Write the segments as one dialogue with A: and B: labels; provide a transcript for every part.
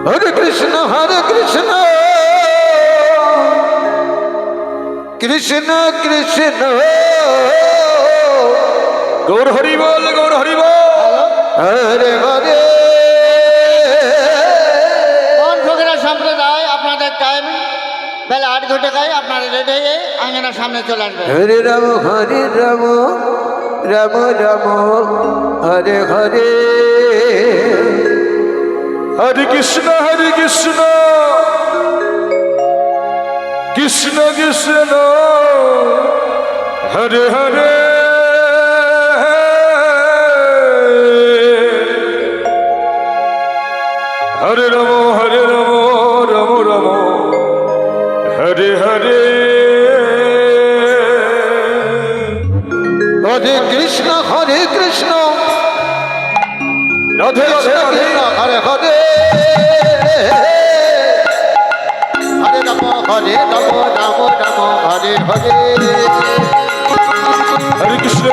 A: হরে কৃষ্ণ কৃষ্ণ কৃষ্ণ
B: গৌর হরি বল হরে হরে।
C: কোন ফকিরা সম্প্রদায় আপনাদের টাইম বেলা 8 ঘটিকায় আপনারা রেডি হয়ে আঙ্গনার সামনে চলে আসবেন।
A: হরে রাম রাম রাম হরে হরে।
B: হরে কৃষ্ণ কৃষ্ণ কৃষ্ণ হরে হরে। হরে রাম রাম রাম হরে হরে।
A: হরে কৃষ্ণ
B: রাধে রাধে রাধে।
A: হরে হরে হরে রাম রাম রাম হরে হরে।
B: হরে কৃষ্ণ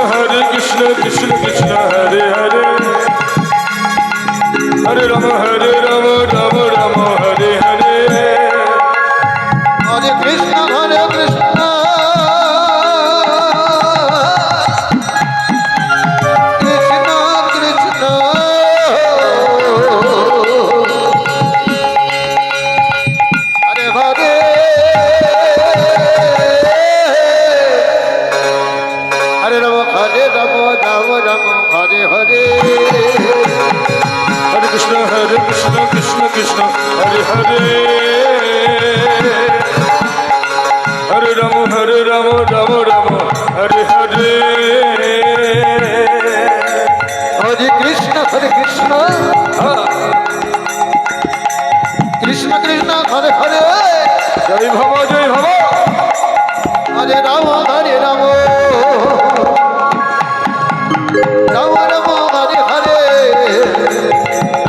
B: কৃষ্ণ কৃষ্ণ হরে হরে। হরে রাম রাম রাম হরে হরে।
A: হরে কৃষ্ণ
B: কৃষ্ণ কৃষ্ণ হরে হরে। হরে রাম রাম রাম হরে হরে।
A: হরে কৃষ্ণ কৃষ্ণ কৃষ্ণ হরে হরে।
B: জয় ভব
A: হরে রাম হরে রাম হরে হরে।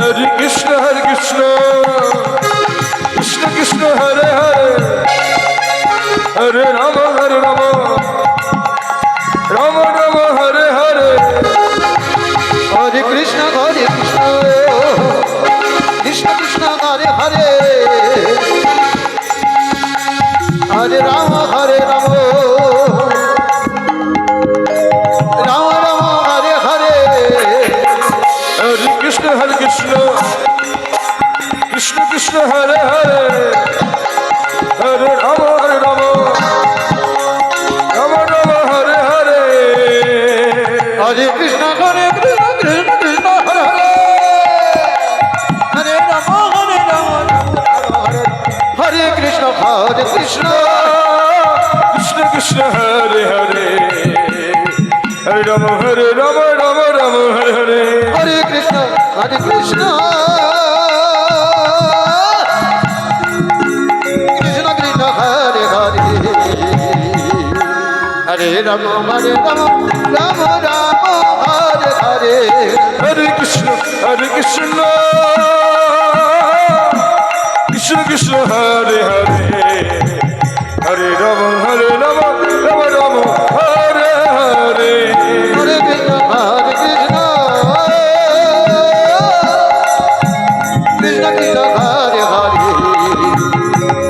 B: হরে কৃষ্ণ কৃষ্ণ কৃষ্ণ হরে হরে। হরে রাম রাম রাম হরে হরে।
A: হরে কৃষ্ণ কৃষ্ণ কৃষ্ণ হরে হরে। হরে রাম রাম রাম হরে হরে।
B: হরে কৃষ্ণ কৃষ্ণ কৃষ্ণ হরে হরে। হরে রাম রাম রাম হরে হরে।
A: হরে কৃষ্ণ কৃষ্ণ কৃষ্ণ হরে হরে। হরে রাম হরে হরে কৃষ্ণ
B: কৃষ্ণ কৃষ্ণ হরে হরে। হরে রাম রাম হরে হরে।
A: হরে কৃষ্ণ কৃষ্ণ কৃষ্ণ হরে হরে। হরে রাম রাম হরে হরে।
B: হরে কৃষ্ণ কৃষ্ণ কৃষ্ণ হরে হরে। হরে রাম রাম রাম হরে হরে।
A: হরে কৃষ্ণ কৃষ্ণ কৃষ্ণ হরে হরে। হরে রাম রাম রাম হরে হরে।
B: হরে কৃষ্ণ কৃষ্ণ কৃষ্ণ হরে হরে।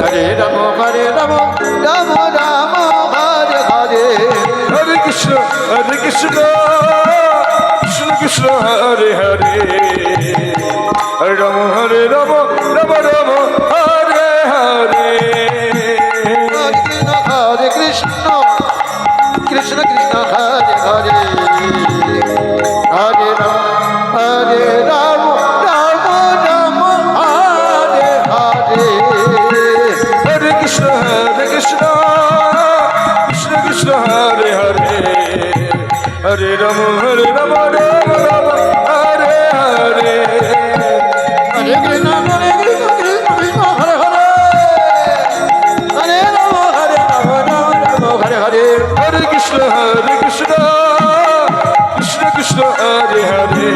B: হরে রাম রাম রাম হরে হরে।
A: হরে কৃষ্ণ কৃষ্ণ কৃষ্ণ হরে হরে। হরে রাম রাম রাম হরে হরে।
B: হরে কৃষ্ণ কৃষ্ণ কৃষ্ণ হরে হরে। হরে রাম রাম রাম হরে হরে।
A: হরে কৃষ্ণ কৃষ্ণ কৃষ্ণ হরে হরে। হরে রাম রাম হরে হরে।
B: হরে কৃষ্ণ কৃষ্ণ কৃষ্ণ হরে হরে।